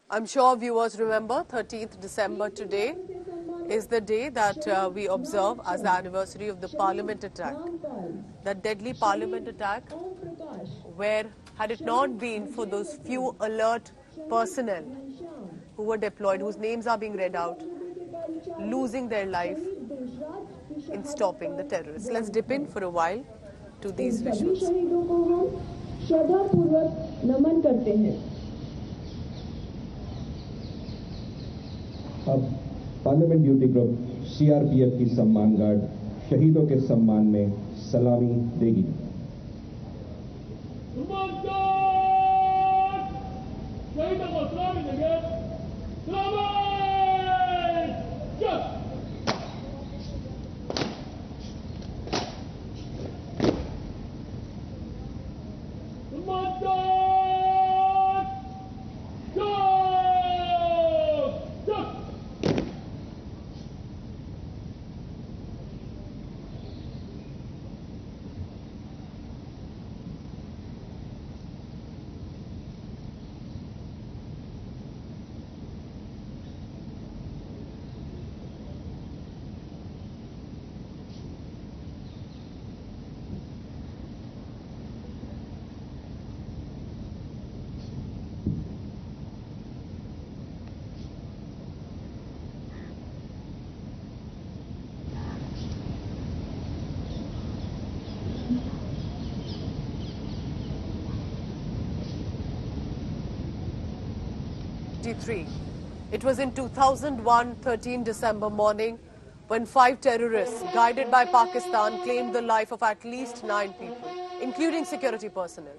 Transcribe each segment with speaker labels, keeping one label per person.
Speaker 1: I'm sure viewers remember 13th December today is the day that we observe as the anniversary of the Parliament attack. That deadly Parliament attack where, had it not been for those few alert personnel who were deployed, whose names are being read out, losing their life in stopping the terrorists. Let's dip in for a while to these visuals.
Speaker 2: अब parliament duty group CRPF की सम्मान guard शहीदों के सम्मान में सलामी देगी। शहीदों को सलामी देंगे। सलामी
Speaker 1: It was in 2001, 13 December morning, when 5 terrorists, guided by Pakistan, claimed the life of at least 9 people, including security personnel,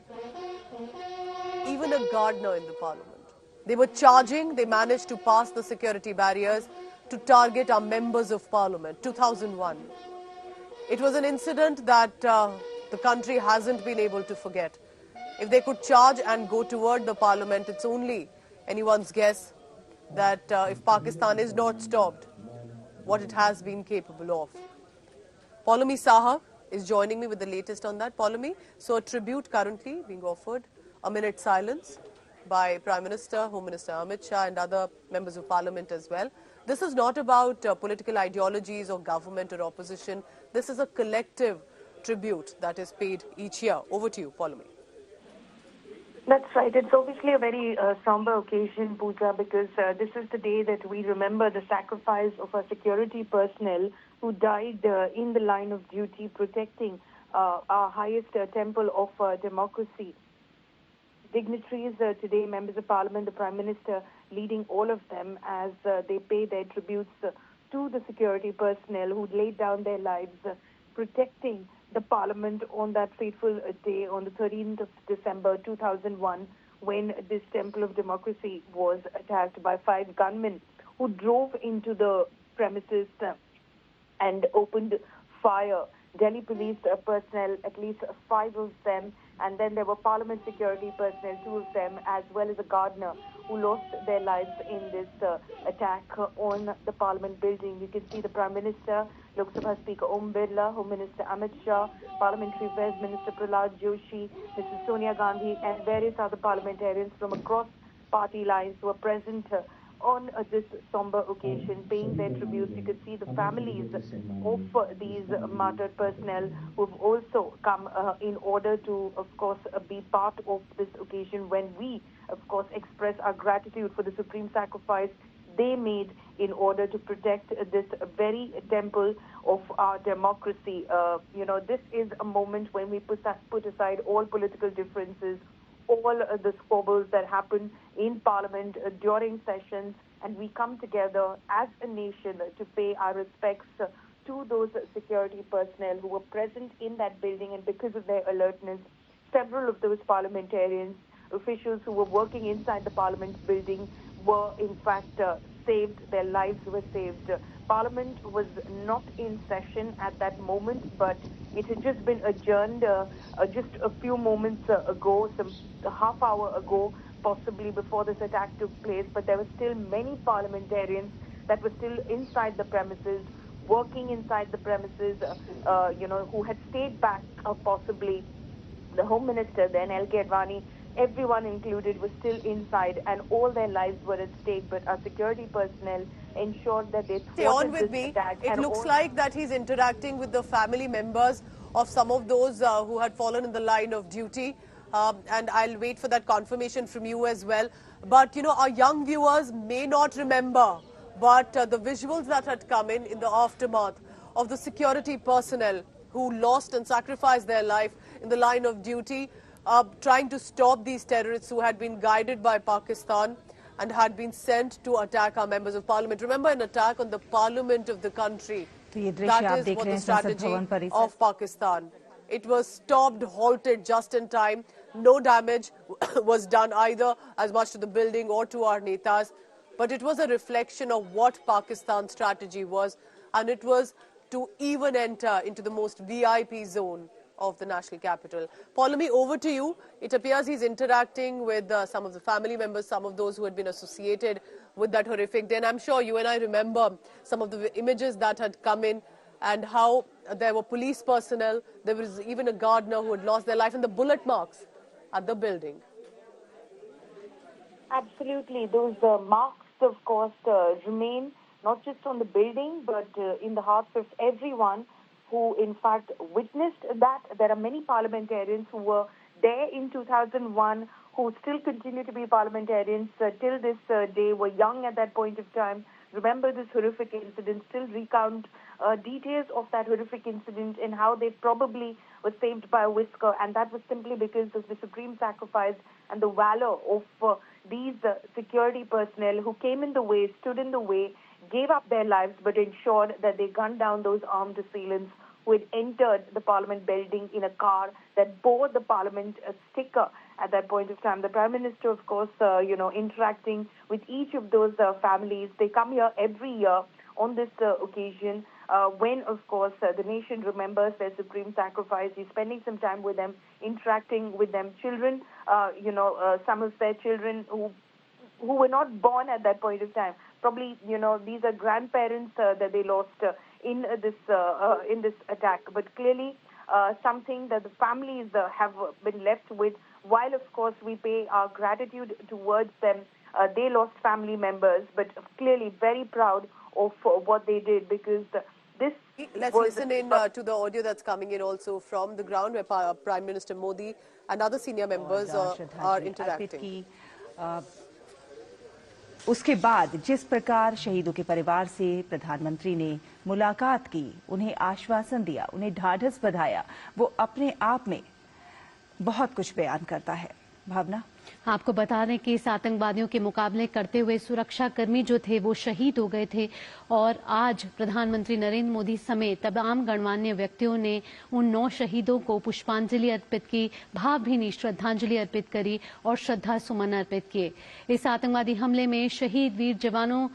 Speaker 1: even a gardener in the parliament. They were charging, they managed to pass the security barriers to target our members of parliament, 2001. It was an incident that the country hasn't been able to forget. If they could charge and go toward the parliament, it's only anyone's guess that if Pakistan is not stopped, what it has been capable of. Paulami Saha is joining me with the latest on that. Paulami, so a tribute currently being offered, a minute silence by Prime Minister, Home Minister Amit Shah and other members of Parliament as well. This is not about political ideologies or government or opposition. This is a collective tribute that is paid each year. Over to you, Paulami.
Speaker 3: That's right. It's obviously a very somber occasion, Pooja, because this is the day that we remember the sacrifice of our security personnel who died in the line of duty protecting our highest temple of democracy. Dignitaries today, members of parliament, the Prime Minister leading all of them as they pay their tributes to the security personnel who laid down their lives protecting the parliament on that fateful day on the 13th of December 2001 when this temple of democracy was attacked by 5 gunmen who drove into the premises and opened fire. Delhi police personnel, at least 5 of them, and then there were parliament security personnel, 2 of them, as well as a gardener who lost their lives in this attack on the parliament building. You can see the Prime Minister, Lok Sabha Speaker Birla, Home Minister Amit Shah, Parliamentary Affairs Minister Prahlad Joshi, Mrs. Sonia Gandhi, and various other parliamentarians from across party lines who are present on this somber occasion, paying their tributes. You can see the families of these martyred personnel who have also come in order to, of course, be part of this occasion when we, of course, express our gratitude for the supreme sacrifice they made in order to protect this very temple of our democracy. This is a moment when we put aside all political differences, all the squabbles that happen in Parliament during sessions, and we come together as a nation to pay our respects to those security personnel who were present in that building, and because of their alertness, several of those parliamentarians, officials who were working inside the Parliament building were in fact saved, their lives were saved. Parliament was not in session at that moment, but it had just been adjourned just a few moments ago, a half hour ago, possibly before this attack took place. But there were still many parliamentarians that were still inside the premises, working inside the premises, who had stayed back possibly. The Home Minister then, L.K. Advani, everyone included was still inside and all their lives were at stake, but our security personnel ensured that they
Speaker 1: Stay on
Speaker 3: thwarted
Speaker 1: with
Speaker 3: this
Speaker 1: me.
Speaker 3: attack.
Speaker 1: It
Speaker 3: And
Speaker 1: looks
Speaker 3: all
Speaker 1: like that he's interacting with the family members of some of those who had fallen in the line of duty. And I'll wait for that confirmation from you as well. But, you know, our young viewers may not remember, but the visuals that had come in the aftermath of the security personnel who lost and sacrificed their life in the line of duty, trying to stop these terrorists who had been guided by Pakistan and had been sent to attack our members of parliament. Remember, an attack on the parliament of the country. That is what the strategy of Pakistan. It was stopped, halted just in time. No damage was done either as much to the building or to our netas. But it was a reflection of what Pakistan's strategy was. And it was to even enter into the most VIP zone of the national capital. Paulami, over to you. It appears he's interacting with some of the family members, some of those who had been associated with that horrific day. And I'm sure you and I remember some of the images that had come in and how there were police personnel. There was even a gardener who had lost their life, and the bullet marks at the building.
Speaker 3: Absolutely. Those marks, of course, remain not just on the building, but in the hearts of everyone who, in fact, witnessed that. There are many parliamentarians who were there in 2001, who still continue to be parliamentarians till this day, were young at that point of time, remember this horrific incident, still recount details of that horrific incident and how they probably were saved by a whisker. And that was simply because of the supreme sacrifice and the valor of these security personnel who came in the way, stood in the way, gave up their lives, but ensured that they gunned down those armed assailants who had entered the Parliament building in a car that bore the Parliament sticker at that point of time. The Prime Minister, of course, interacting with each of those families. They come here every year on this occasion when, of course, the nation remembers their supreme sacrifice. He's spending some time with them, interacting with them. Children, some of their children who were not born at that point of time. Probably, these are grandparents that they lost in this attack. But clearly, something that the families have been left with. While, of course, we pay our gratitude towards them, they lost family members, but clearly very proud of what they did, because this.
Speaker 1: Let's listen in to the audio that's coming in also from the ground, where Prime Minister Modi and other senior members are interacting.
Speaker 4: उसके बाद जिस प्रकार शहीदों के परिवार से प्रधानमंत्री ने मुलाकात की, उन्हें आश्वासन दिया, उन्हें ढाढ़स बंधाया, वो अपने आप में बहुत कुछ बयान करता है। भावना,
Speaker 5: आपको बता दें कि इस आतंकवादियों के मुकाबले करते हुए सुरक्षाकर्मी जो थे वो शहीद हो गए थे, और आज प्रधानमंत्री नरेंद्र मोदी समेत तमाम गणमान्य व्यक्तियों ने उन 9 शहीदों को पुष्पांजलि अर्पित की, भावभीनी श्रद्धांजलि अर्पित करी और श्रद्धा सुमन अर्पित किए। इस आतंकवादी हमले में शहीद वीर जवानों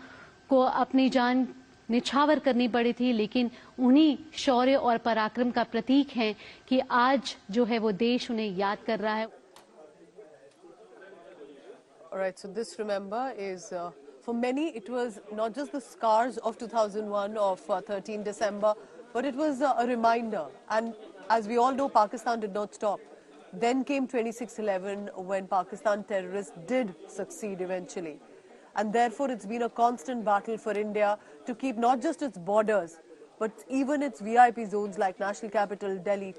Speaker 5: को अपनी जान निछावर करनी पड़ी थी, लेकिन उन्हीं शौर्य और पराक्रम का प्रतीक है कि आज जो है वो देश उन्हें याद कर रहा है।
Speaker 1: All right, so this, remember, is for many it was not just the scars of 2001 of 13 December, but it was a reminder. And as we all know, Pakistan did not stop. Then came 26/11 when Pakistan terrorists did succeed eventually. And therefore it's been a constant battle for India to keep not just its borders, but even its VIP zones like national capital Delhi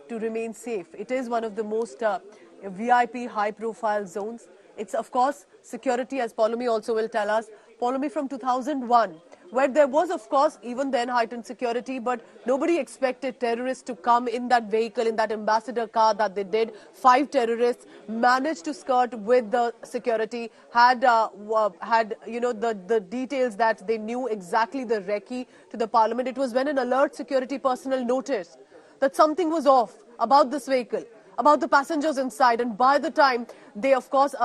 Speaker 1: to remain safe. It is one of the most VIP high-profile zones. It's, of course, security, as Paulami also will tell us. Paulami, from 2001, where there was, of course, even then heightened security, but nobody expected terrorists to come in that vehicle, in that ambassador car that they did. 5 terrorists managed to skirt with the security, had the details that they knew exactly the recce to the parliament. It was when an alert security personnel noticed that something was off about this vehicle, about the passengers inside, and by the time they, of course,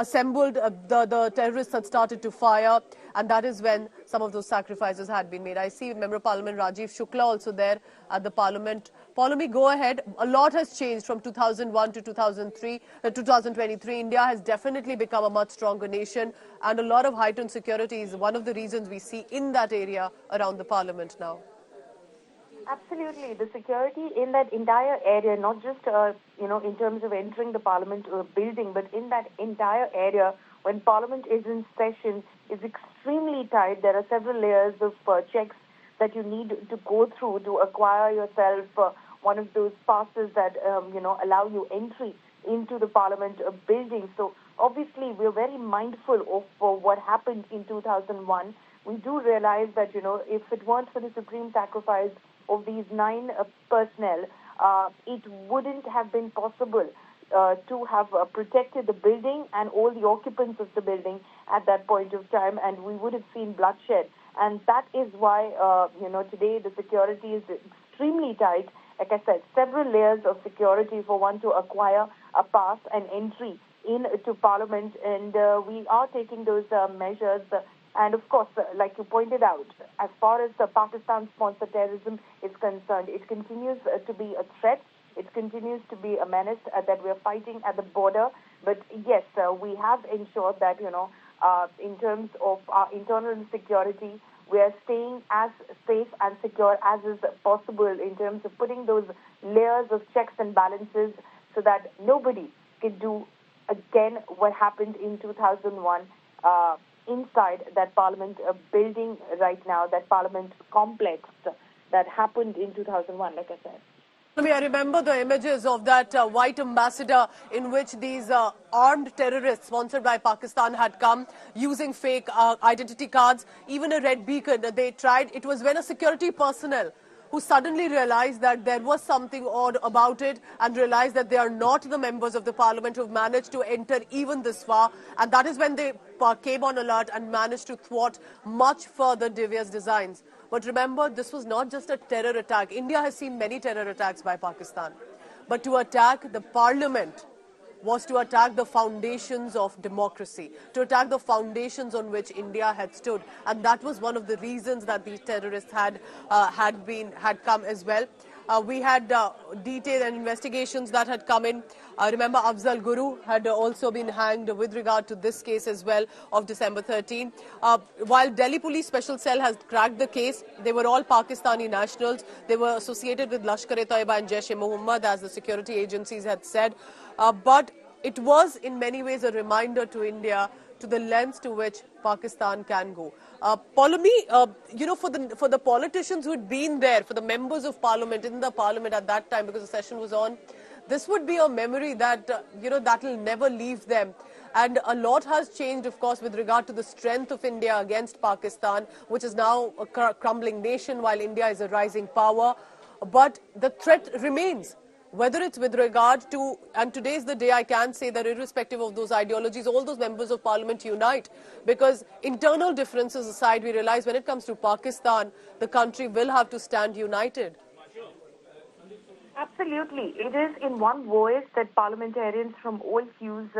Speaker 1: assembled, the terrorists had started to fire, and that is when some of those sacrifices had been made. I see Member of Parliament Rajiv Shukla also there at the Parliament. Paulami, go ahead. A lot has changed from 2001 to 2023. India has definitely become a much stronger nation, and a lot of heightened security is one of the reasons we see in that area around the Parliament now.
Speaker 3: Absolutely. The security in that entire area, not just, in terms of entering the Parliament building, but in that entire area, when Parliament is in session, is extremely tight. There are several layers of checks that you need to go through to acquire yourself one of those passes that, allow you entry into the Parliament building. So obviously, we're very mindful of what happened in 2001. We do realize that, if it weren't for the supreme sacrifice of these 9 personnel, it wouldn't have been possible to have protected the building and all the occupants of the building at that point of time, and we would have seen bloodshed. And that is why, today the security is extremely tight. Like I said, several layers of security for one to acquire a pass and entry into Parliament, and we are taking those measures. And of course, like you pointed out, as far as Pakistan-sponsored terrorism is concerned, it continues to be a threat. It continues to be a menace that we are fighting at the border. But yes, we have ensured that, in terms of our internal security, we are staying as safe and secure as is possible in terms of putting those layers of checks and balances so that nobody can do again what happened in 2001 inside that Parliament building right now, that Parliament complex that happened in 2001, like I said.
Speaker 1: I remember the images of that white ambassador in which these armed terrorists sponsored by Pakistan had come using fake identity cards, even a red beacon. They tried. It was when a security personnel who suddenly realized that there was something odd about it and realized that they are not the members of the Parliament who have managed to enter even this far. And that is when they came on alert and managed to thwart much further devious designs. But remember, this was not just a terror attack. India has seen many terror attacks by Pakistan. But to attack the Parliament was to attack the foundations of democracy, to attack the foundations on which India had stood. And that was one of the reasons that these terrorists had come as well. We had detailed and investigations that had come in. Remember, Afzal Guru had also been hanged with regard to this case as well of December 13. While Delhi Police Special Cell has cracked the case, they were all Pakistani nationals. They were associated with Lashkar-e-Taiba and Jaish-e-Mohammed, as the security agencies had said. But it was in many ways a reminder to India to the lengths to which Pakistan can go. Polami, for the politicians who had been there, for the members of Parliament, in the Parliament at that time, because the session was on, this would be a memory that, that will never leave them. And a lot has changed, of course, with regard to the strength of India against Pakistan, which is now a crumbling nation while India is a rising power. But the threat remains. Whether it's with regard to, and today is the day I can say that irrespective of those ideologies, all those members of Parliament unite, because internal differences aside, we realize when it comes to Pakistan, the country will have to stand united.
Speaker 3: Absolutely. It is in one voice that parliamentarians from all hues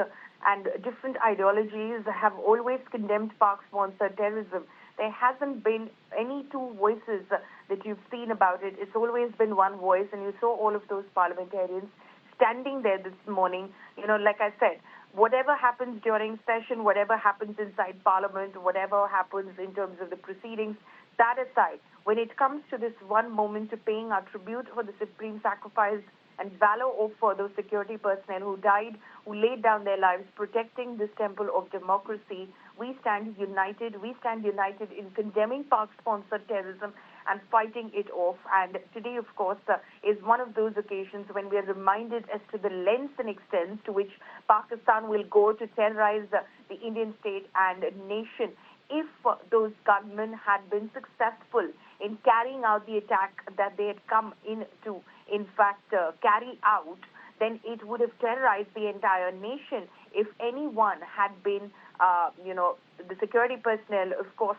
Speaker 3: and different ideologies have always condemned Pak-sponsored terrorism. There hasn't been any two voices that you've seen about it. It's always been one voice, and you saw all of those parliamentarians standing there this morning. Like I said, whatever happens during session, whatever happens inside Parliament, whatever happens in terms of the proceedings, that aside, when it comes to this one moment to paying our tribute for the supreme sacrifice and valor of those security personnel who died, who laid down their lives protecting this temple of democracy, we stand united. We stand united in condemning Pak-sponsored terrorism and fighting it off. And today, of course, is one of those occasions when we are reminded as to the lengths and extents to which Pakistan will go to terrorize the Indian state and nation. If those gunmen had been successful in carrying out the attack that they had come in to, in fact, carry out, then it would have terrorized the entire nation. If anyone had been, the security personnel, of course,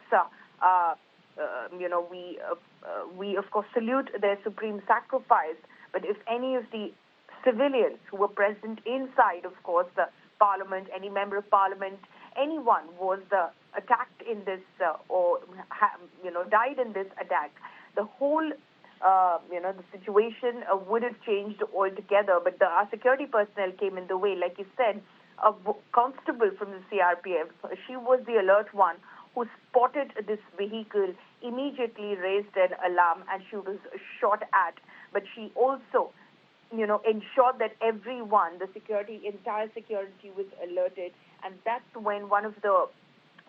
Speaker 3: we of course salute their supreme sacrifice. But if any of the civilians who were present inside, of course, the Parliament, any member of Parliament, anyone was attacked in this died in this attack, the whole the situation would have changed altogether. But our security personnel came in the way. Like you said, a constable from the CRPF, she was the alert one who spotted this vehicle immediately raised an alarm and she was shot at. But she also, ensured that everyone, entire security was alerted. And that's when one of the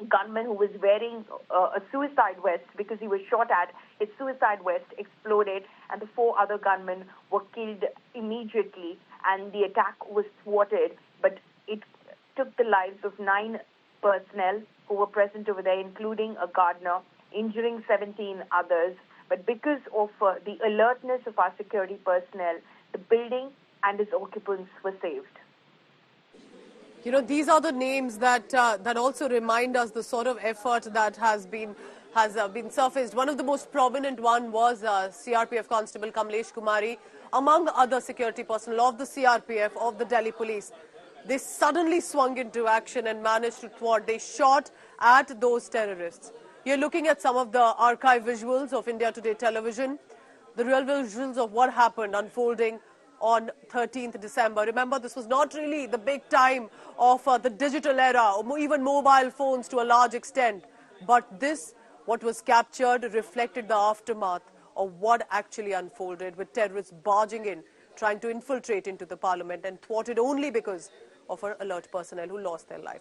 Speaker 3: gunman who was wearing a suicide vest, because he was shot at, his suicide vest exploded and the 4 other gunmen were killed immediately and the attack was thwarted. But it took the lives of 9 personnel who were present over there, including a gardener, injuring 17 others. But because of the alertness of our security personnel, the building and its occupants were saved.
Speaker 1: These are the names that also remind us the sort of effort that has been surfaced. One of the most prominent one was CRPF Constable Kamlesh Kumari, among other security personnel of the CRPF, of the Delhi Police. They suddenly swung into action and managed to thwart. They shot at those terrorists. You're looking at some of the archive visuals of India Today television, the real visuals of what happened unfolding on 13th December. Remember, this was not really the big time of the digital era, or even mobile phones to a large extent. But this, what was captured, reflected the aftermath of what actually unfolded, with terrorists barging in, trying to infiltrate into the parliament, and thwarted only because of our alert personnel who lost their life.